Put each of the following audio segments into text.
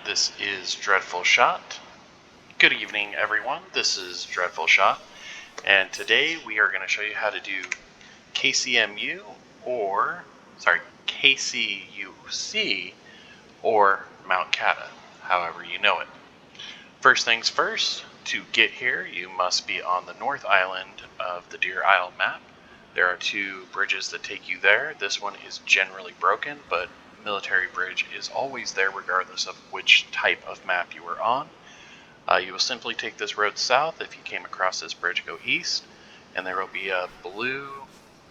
this is Dreadful Shot. Good evening, everyone. This is Dreadful Shot, and today we are going to show you how to do KCMU KCUC or Mount Kata, however you know it. First things first, to get here, you must be on the North Island of the Deer Isle map. There are two bridges that take you there. This one is generally broken, but Military Bridge is always there regardless of which type of map you are on. You will simply take this road south. If you came across this bridge, go east, and there will be a blue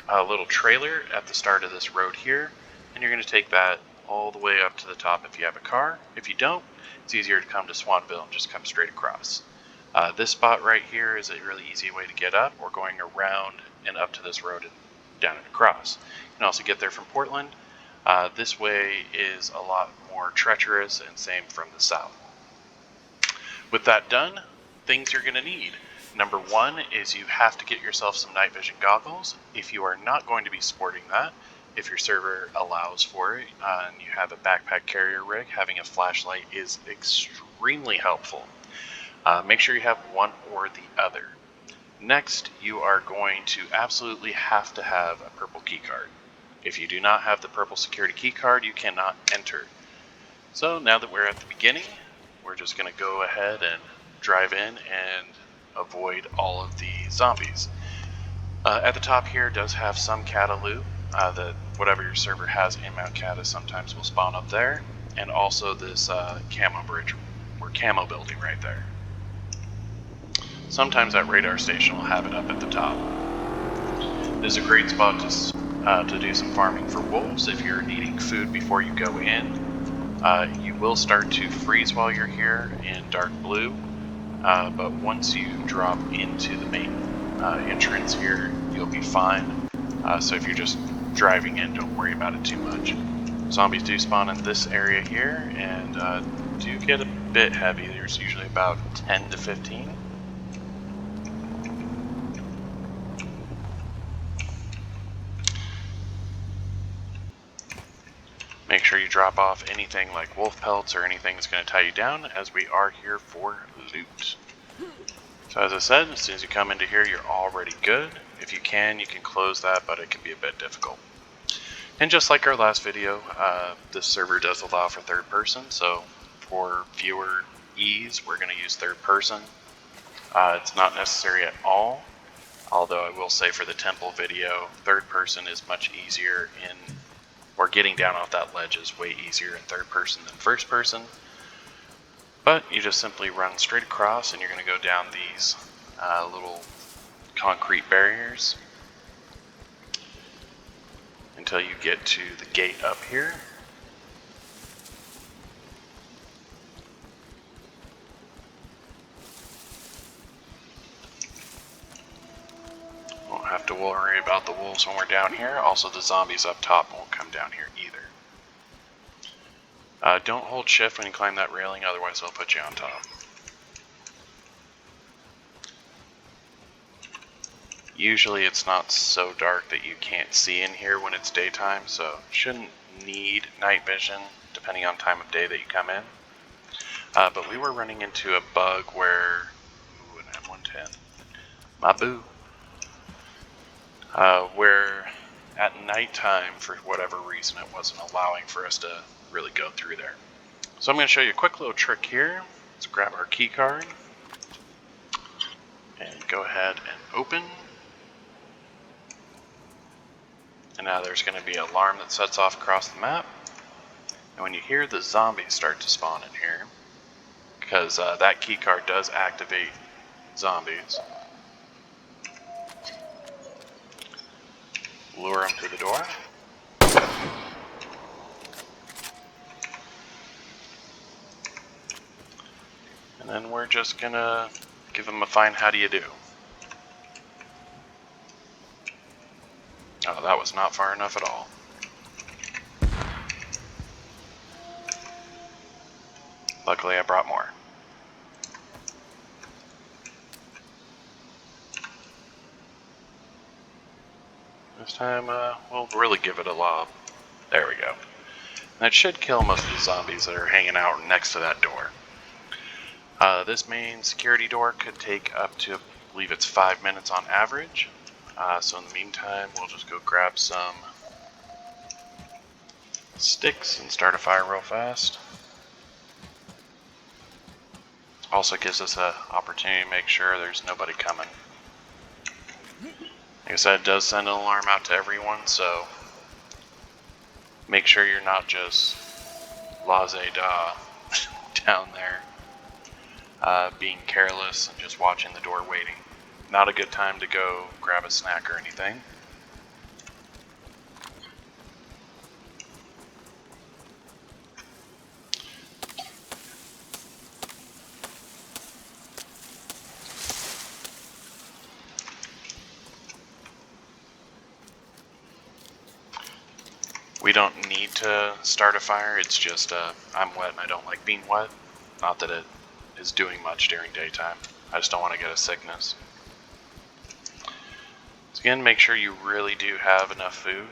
little trailer at the start of this road here, and you're going to take that all the way up to the top if you have a car. If you don't, it's easier to come to Swanville and just come straight across. This spot right here is a really easy way to get up, or going around and up to this road and down and across. You can also get there from Portland. This way is a lot more treacherous, and same from the south. With that done, things you're going to need. Number one is you have to get yourself some night vision goggles. If you are not going to be sporting that, if your server allows for it and you have a backpack carrier rig, having a flashlight is extremely helpful. Make sure you have one or the other. Next, you are going to absolutely have to have a purple key card. If you do not have the purple security key card, you cannot enter. So now that we're at the beginning, we're just going to go ahead and drive in and avoid all of the zombies. At the top here does have some Kata loot. That whatever your server has in Mount Kata sometimes will spawn up there. And also this camo bridge, or camo building right there. Sometimes that radar station will have it up at the top. This is a great spot to do some farming for wolves. If you're needing food before you go in, you will start to freeze while you're here in dark blue, but once you drop into the main entrance here, you'll be fine. So if you're just driving in, don't worry about it too much. Zombies do spawn in this area here and do get a bit heavy. There's usually about 10 to 15. Make sure you drop off anything like wolf pelts or anything that's going to tie you down, as we are here for loot. So as I said, as soon as you come into here, you're already good. If you can close that, but it can be a bit difficult. And just like our last video, this server does allow for third person, so for viewer ease, we're going to use third person. It's not necessary at all, although I will say for the temple video, third person is much easier or getting down off that ledge is way easier in third person than first person. But you just simply run straight across and you're going to go down these little concrete barriers until you get to the gate up here. Won't have to worry about the wolves when we're down here. Also, the zombies up top won't come down here either. Don't hold shift when you climb that railing, otherwise they'll put you on top. Usually it's not so dark that you can't see in here when it's daytime, so shouldn't need night vision depending on time of day that you come in. But we were running into a bug where, ooh, an M110, my boo. Where at nighttime, for whatever reason, it wasn't allowing for us to really go through there. So I'm going to show you a quick little trick here. Let's grab our key card and go ahead and open. And now there's going to be an alarm that sets off across the map. And when you hear the zombies start to spawn in here, because that key card does activate zombies, lure them to the door. And then we're just gonna give them a fine how do you do. Oh, that was not far enough at all. Luckily I brought more. This time we'll really give it a lob. There we go. That should kill most of the zombies that are hanging out next to that door. This main security door could take up to, I believe it's 5 minutes on average. So in the meantime, we'll just go grab some sticks and start a fire real fast. Also gives us an opportunity to make sure there's nobody coming. Like I said, it does send an alarm out to everyone, so make sure you're not just la-za-da down there, being careless and just watching the door waiting. Not a good time to go grab a snack or anything. We don't need to start a fire, it's just I'm wet and I don't like being wet. Not that it is doing much during daytime. I just don't want to get a sickness. So again, make sure you really do have enough food.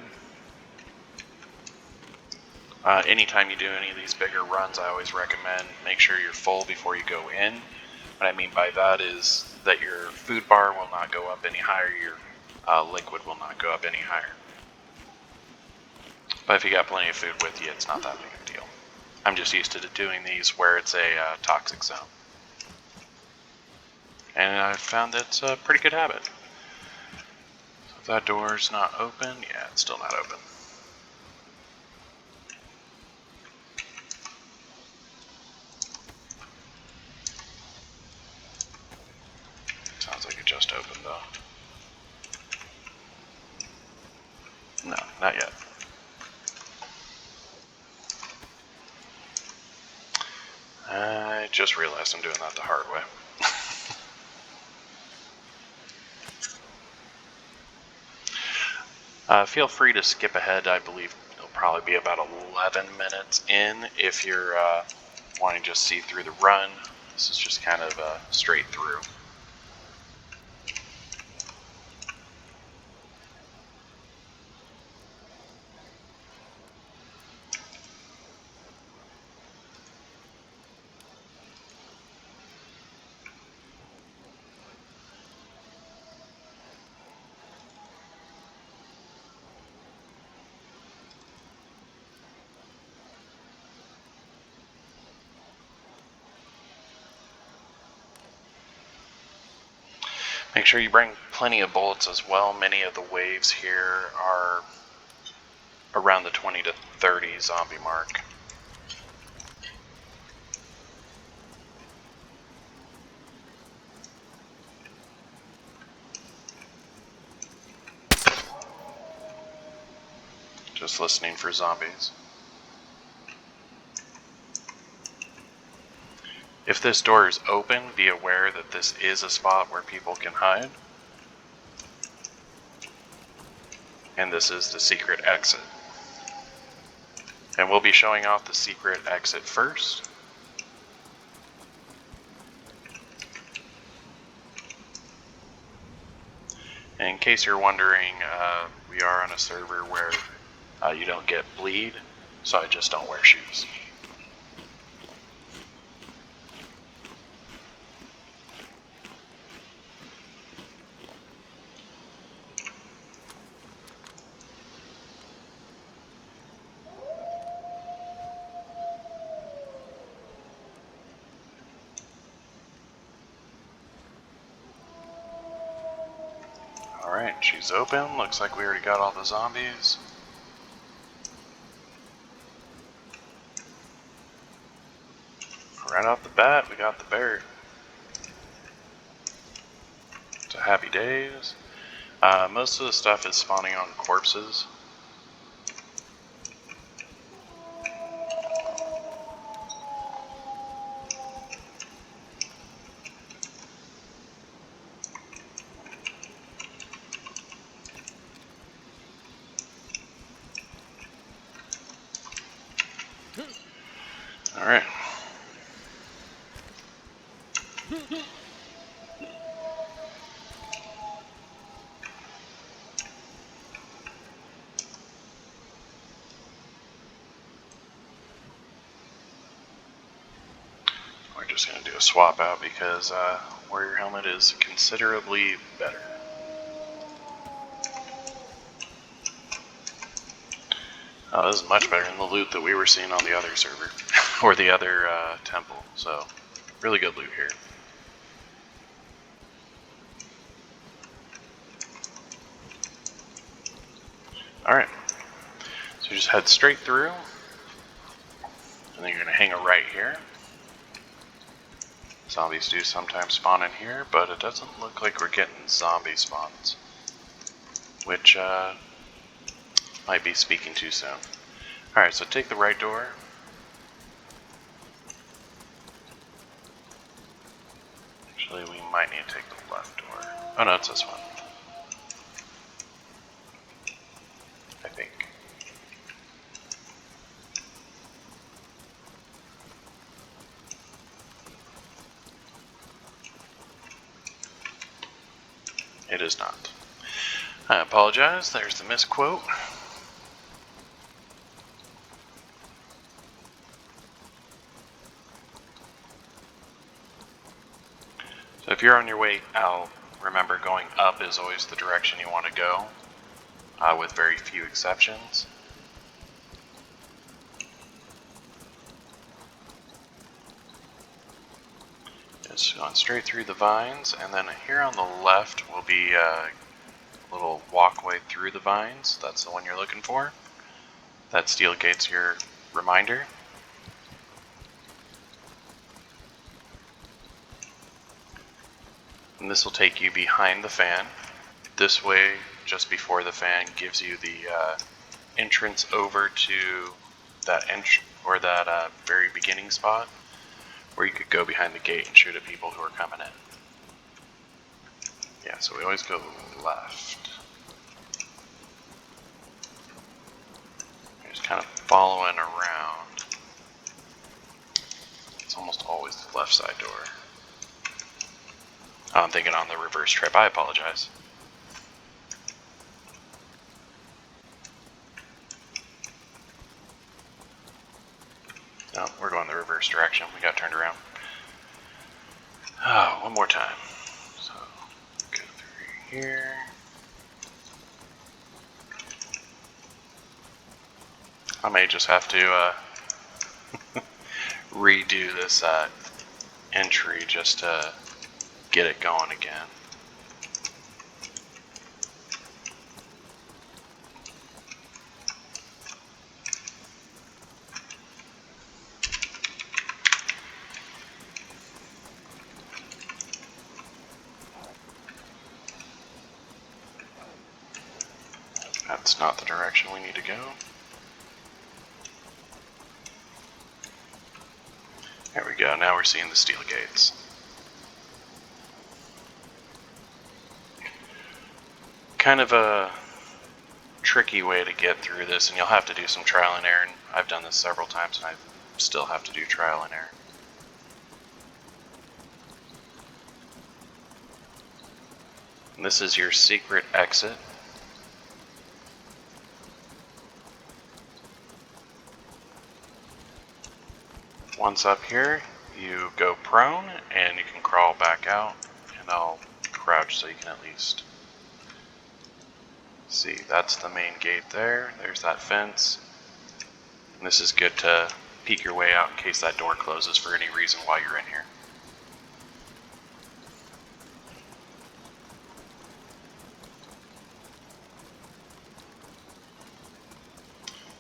Anytime you do any of these bigger runs, I always recommend make sure you're full before you go in. What I mean by that is that your food bar will not go up any higher, your liquid will not go up any higher. But if you got plenty of food with you, it's not that big of a deal. I'm just used to doing these where it's a toxic zone. And I've found that's a pretty good habit. So if that door's not open, yeah, it's still not open. Sounds like it just opened though. No, not yet. I just realized I'm doing that the hard way. Feel free to skip ahead. I believe it'll probably be about 11 minutes in if you're wanting to just see through the run. This is just kind of straight through. Make sure you bring plenty of bullets as well. Many of the waves here are around the 20 to 30 zombie mark. Just listening for zombies. If this door is open, be aware that this is a spot where people can hide. And this is the secret exit. And we'll be showing off the secret exit first. And in case you're wondering, we are on a server where you don't get bleed, so I just don't wear shoes. Alright, she's open. Looks like we already got all the zombies. Right off the bat, we got the bear. So happy days. Most of the stuff is spawning on corpses. Alright. just going to do a swap out because warrior helmet is considerably better. Oh, this is much better than the loot that we were seeing on the other server, or the other temple, so really good loot here. Alright, so you just head straight through, and then you're going to hang a right here. Zombies do sometimes spawn in here, but it doesn't look like we're getting zombie spawns, which might be speaking too soon. Alright, so take the right door. Actually, we might need to take the left door. Oh no, it's this one. I think. It is not. I apologize, there's the misquote. So if you're on your way out, remember going up is always the direction you want to go, with very few exceptions. Just going straight through the vines, and then here on the left will be a little walkway through the vines. That's the one you're looking for. That steel gate's your reminder. And this will take you behind the fan. This way, just before the fan, gives you the entrance over to that very beginning spot, where you could go behind the gate and shoot at people who are coming in. Yeah, so we always go left. You're just kind of following around. It's almost always the left side door. Oh, I'm thinking on the reverse trip. I apologize. No, we're going the reverse direction. We got turned around. Oh, one more time. So, go through here. I may just have to redo this entry just to get it going again. That's not the direction we need to go. There we go, now we're seeing the steel gates. Kind of a tricky way to get through this, and you'll have to do some trial and error, and I've done this several times and I still have to do trial and error. And this is your secret exit. Once up here, you go prone and you can crawl back out, and I'll crouch so you can at least see. That's the main gate there. There's that fence. And this is good to peek your way out in case that door closes for any reason while you're in here.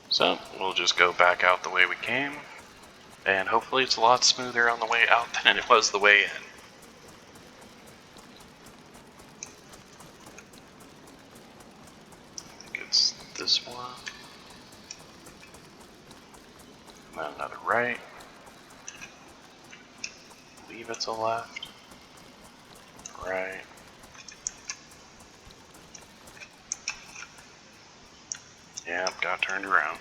So we'll just go back out the way we came. And hopefully it's a lot smoother on the way out than it was the way in. I think it's this one. And then another right. I believe it's a left. Right. Yep, got turned around.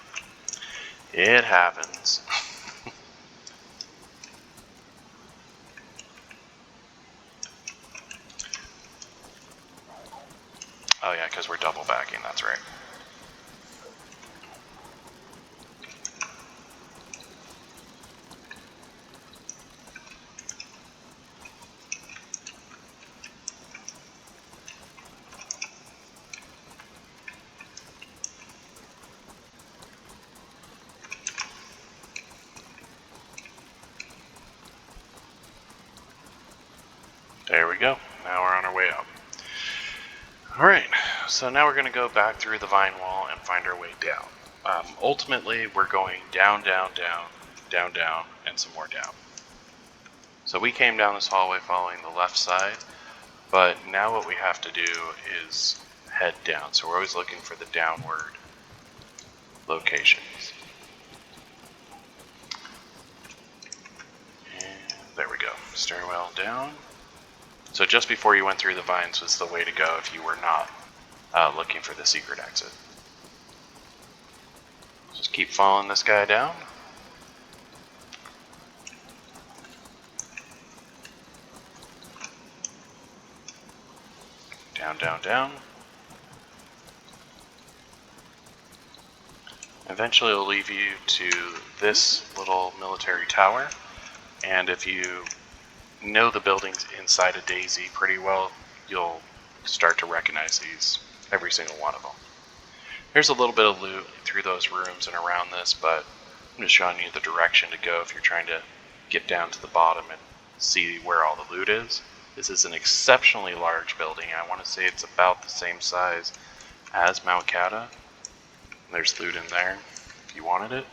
It happens. Oh yeah, because we're double backing, that's right. Alright, so now we're going to go back through the vine wall and find our way down. Ultimately, we're going down, down, down, down, down, and some more down. So we came down this hallway following the left side, but now what we have to do is head down. So we're always looking for the downward locations. And there we go, stairwell down. So just before you went through the vines was the way to go if you were not looking for the secret exit. Just keep following this guy down. Down, down, down. Eventually it'll leave you to this little military tower, and if you know the buildings inside of DayZ pretty well, you'll start to recognize these, every single one of them. There's a little bit of loot through those rooms and around this, but I'm just showing you the direction to go if you're trying to get down to the bottom and see where all the loot is. This is an exceptionally large building. I want to say it's about the same size as Mount Kata. There's loot in there if you wanted it.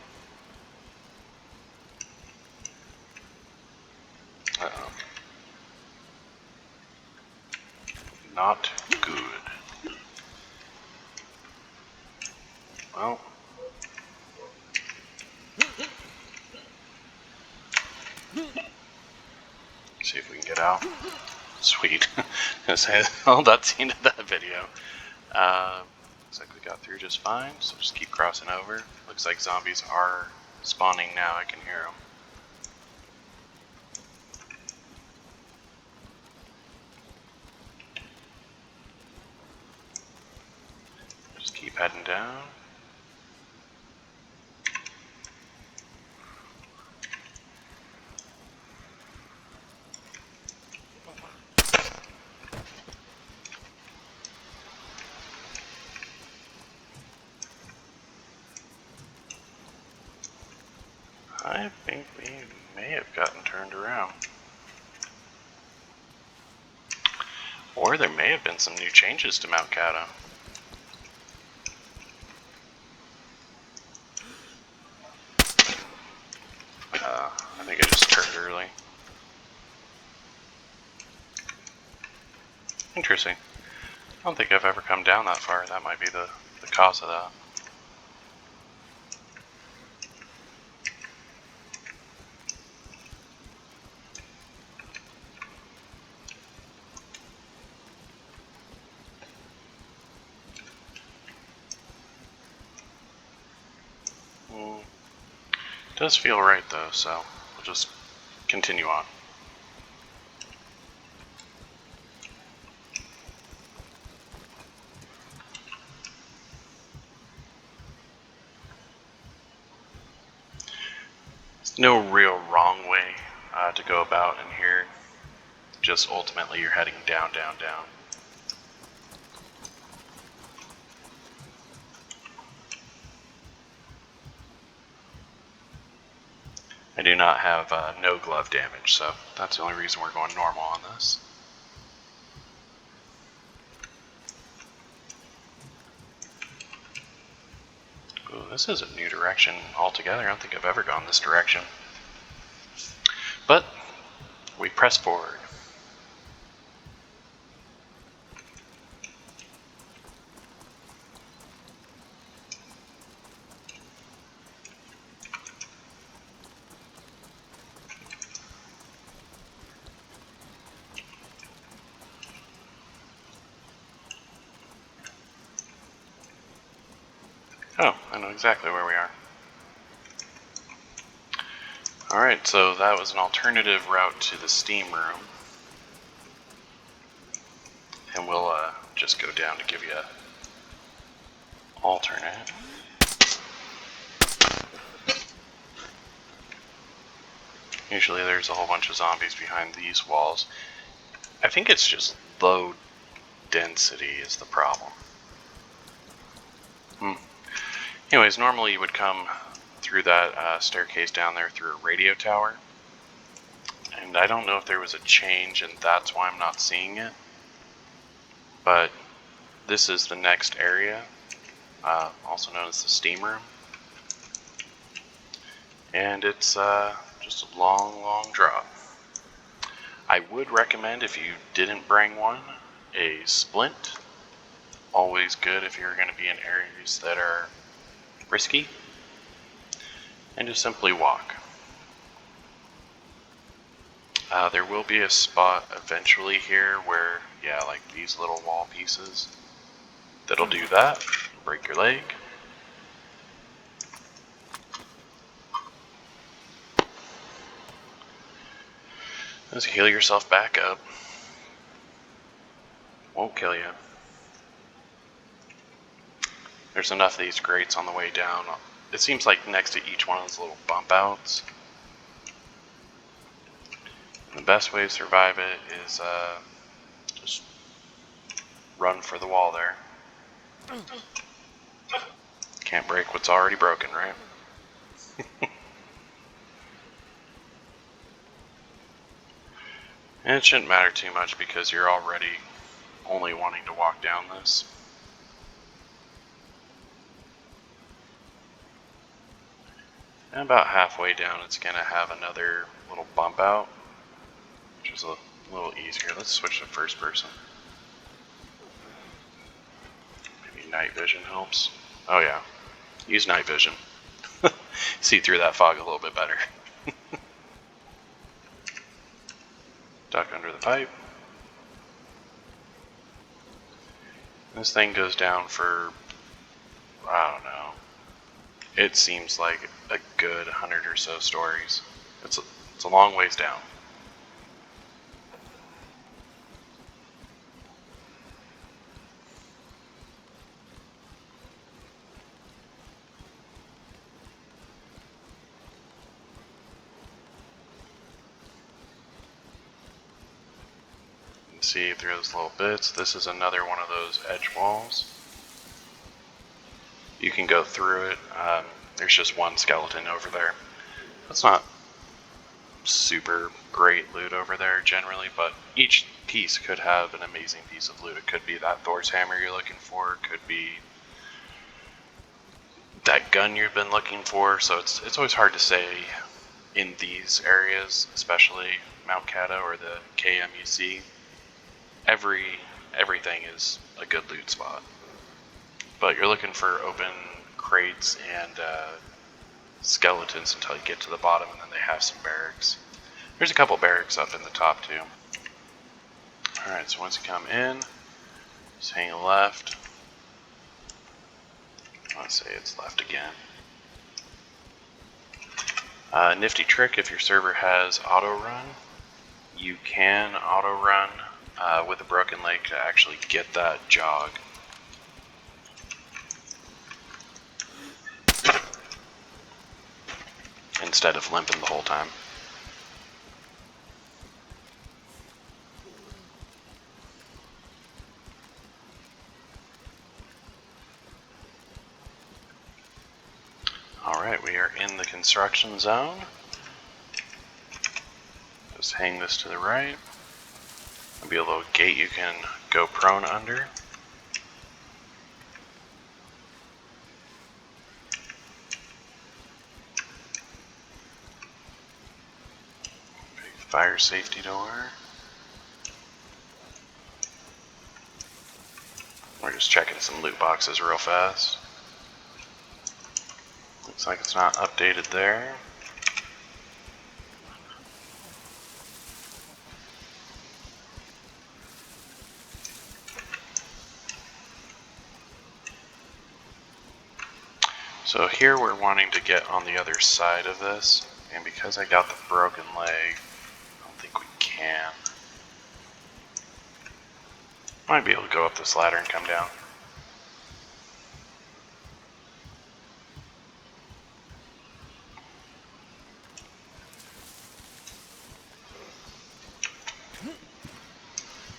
Uh-oh. Not good. Well. See if we can get out. Sweet. Well, that's the end of that video. Looks like we got through just fine, so just keep crossing over. Looks like zombies are spawning now. I can hear them. Just keep heading down. I think we may have gotten turned around. Or there may have been some new changes to Mount Kata. I think I just turned early. Interesting. I don't think I've ever come down that far. That might be the cause of that. It does feel right though, so we'll just continue on. There's no real wrong way to go about in here. Just ultimately you're heading down, down, down. I do not have no glove damage, so that's the only reason we're going normal on this. Ooh, this is a new direction altogether. I don't think I've ever gone this direction. But we press forward. Oh, I know exactly where we are. Alright, so that was an alternative route to the steam room. And we'll just go down to give you an alternate. Usually there's a whole bunch of zombies behind these walls. I think it's just low density is the problem. Anyways, normally you would come through that staircase down there through a radio tower. And I don't know if there was a change and that's why I'm not seeing it. But this is the next area, also known as the steam room. And it's just a long drop. I would recommend, if you didn't bring one, a splint. Always good if you're going to be in areas that are risky. And just simply walk. There will be a spot eventually here where, yeah, like these little wall pieces, that'll do that. Break your leg. Just heal yourself back up. Won't kill you. There's enough of these grates on the way down. It seems like next to each one of those little bump outs. And the best way to survive it is just run for the wall there. Can't break what's already broken, right? And it shouldn't matter too much because you're already only wanting to walk down this. And about halfway down, it's going to have another little bump out, which is a little easier. Let's switch to first person. Maybe night vision helps. Oh yeah, use night vision. See through that fog a little bit better. Duck under the pipe. This thing goes down for, I don't know, it seems like a good 100 or so stories. It's a long ways down. See through those little bits. This is another one of those edge walls. You can go through it. There's just one skeleton over there. That's not super great loot over there generally, but each piece could have an amazing piece of loot. It could be that Thor's hammer you're looking for. It could be that gun you've been looking for. So it's always hard to say in these areas, especially Mount Kata or the KMUC. Everything is a good loot spot, but you're looking for open crates and skeletons until you get to the bottom, and then they have some barracks. There's a couple barracks up in the top too. Alright, so once you come in, just hang left. Let's say it's left again. Nifty trick, if your server has auto run, you can auto run with a broken leg to actually get that jog. Instead of limping the whole time. Alright, we are in the construction zone. Just hang this to the right. There'll be a little gate you can go prone under. Big fire safety door. We're just checking some loot boxes real fast. Looks like it's not updated there. So here we're wanting to get on the other side of this, and because I got the broken leg, I don't think we can. Might be able to go up this ladder and come down.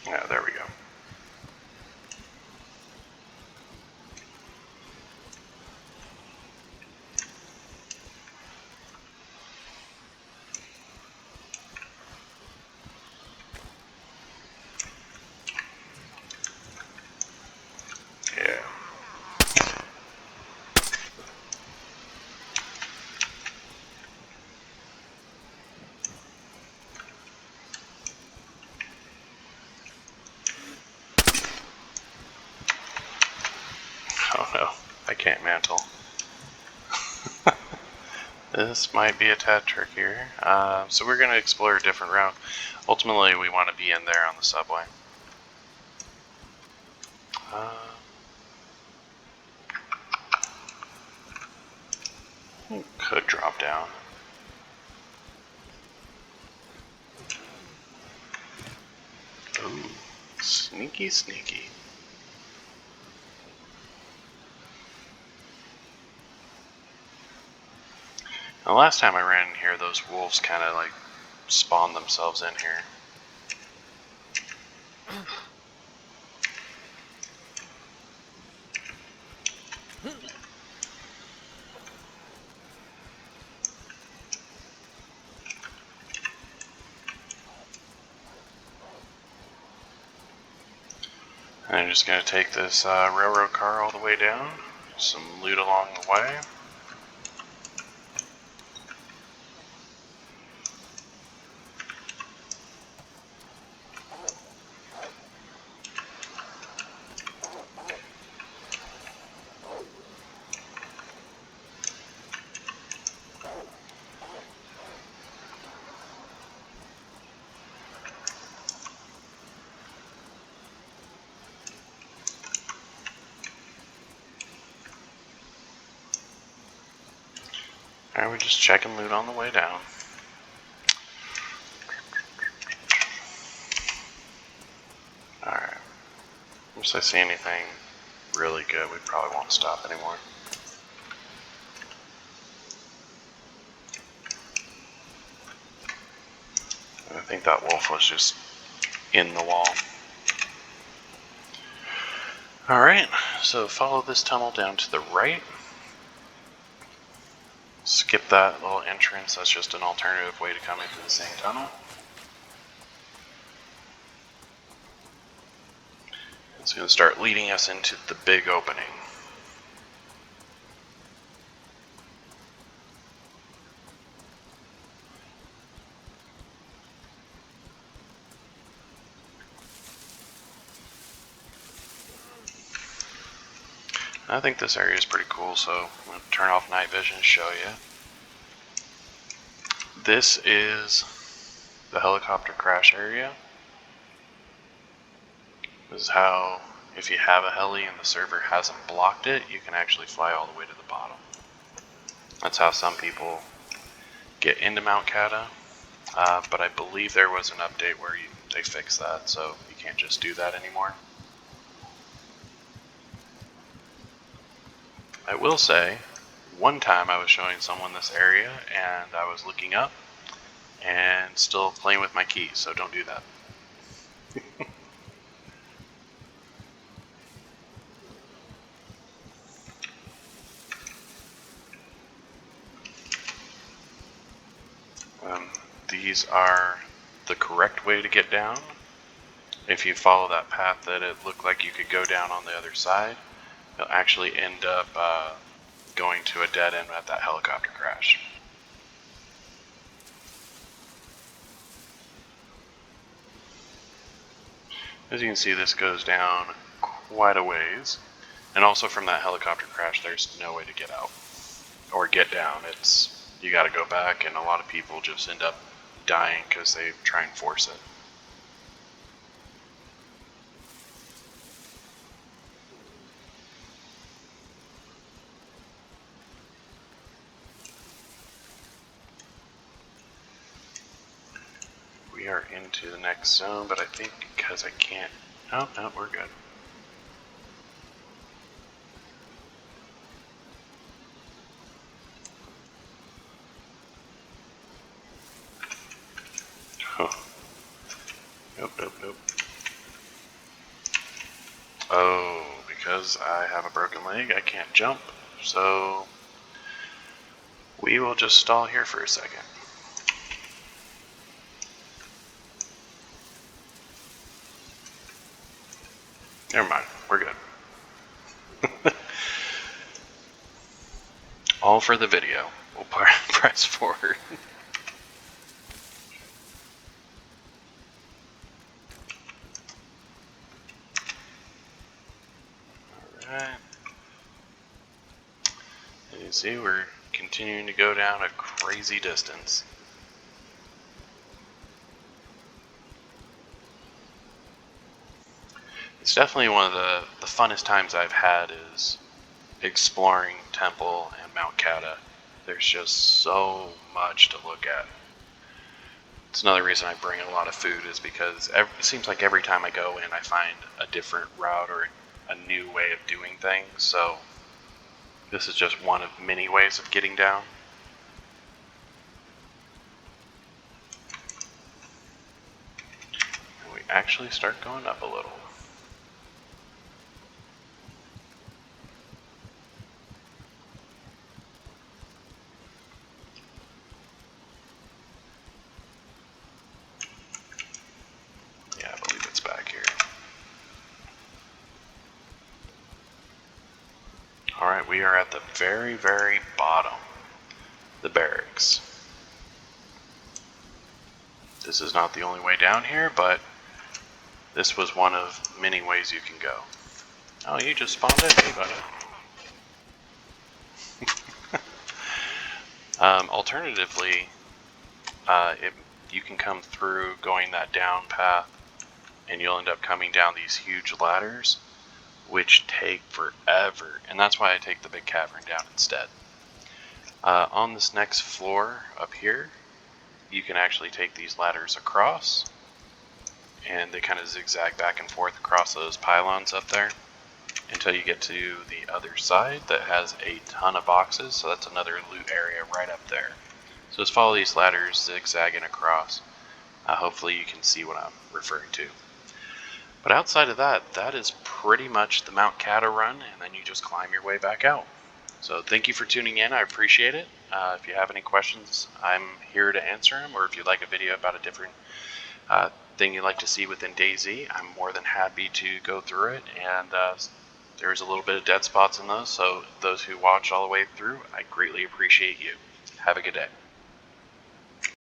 Yeah, there we go. mantle. This might be a tad trickier. So we're going to explore a different route. Ultimately, we want to be in there on the subway. Could drop down. Ooh, sneaky, sneaky. The last time I ran in here, those wolves kind of like spawned themselves in here. And I'm just going to take this railroad car all the way down. Some loot along the way. Alright, we're just checking loot on the way down. Alright. Unless I see anything really good, we probably won't stop anymore. I think that wolf was just in the wall. Alright, so follow this tunnel down to the right. Skip that little entrance, that's just an alternative way to come into the same tunnel. It's going to start leading us into the big opening. I think this area is pretty cool, so I'm going to turn off night vision and show you. This is the helicopter crash area. This is how, if you have a heli and the server hasn't blocked it, you can actually fly all the way to the bottom. That's how some people get into Mount Kata, but I believe there was an update where they fixed that, so you can't just do that anymore. I will say, one time I was showing someone this area and I was looking up and still playing with my keys, so don't do that. These are the correct way to get down. If you follow that path that it looked like you could go down on the other side, you'll actually end up going to a dead end at that helicopter crash. As you can see, this goes down quite a ways. And also from that helicopter crash, there's no way to get out or get down. You gotta go back, and a lot of people just end up dying because they try and force it. We are into the next zone, but I think because I can't... Oh, no, we're good. Nope. Oh, because I have a broken leg, I can't jump, so we will just stall here for a second. Never mind, we're good. All for the video. We'll press forward. Alright. You see, we're continuing to go down a crazy distance. It's definitely one of the funnest times I've had is exploring Temple and Mount Kata. There's just so much to look at. It's another reason I bring a lot of food is because it seems like every time I go in I find a different route or a new way of doing things, so this is just one of many ways of getting down. And we actually start going up a little. Yeah, I believe it's back here. Alright, we are at the very, very bottom. The barracks. This is not the only way down here, but this was one of many ways you can go. Oh, you just spawned in? Hey, buddy. Alternatively, you can come through going that down path, and you'll end up coming down these huge ladders, which take forever, and that's why I take the big cavern down instead. On this next floor up here, you can actually take these ladders across, and they kind of zigzag back and forth across those pylons up there until you get to the other side that has a ton of boxes, so that's another loot area right up there. So just follow these ladders zigzagging across. Hopefully you can see what I'm referring to. But outside of that, that is pretty much the Mount Kata run, and then you just climb your way back out. So thank you for tuning in. I appreciate it. If you have any questions, I'm here to answer them, or if you'd like a video about a different thing you'd like to see within DayZ, I'm more than happy to go through it, and there's a little bit of dead spots in those, so those who watch all the way through, I greatly appreciate you. Have a good day.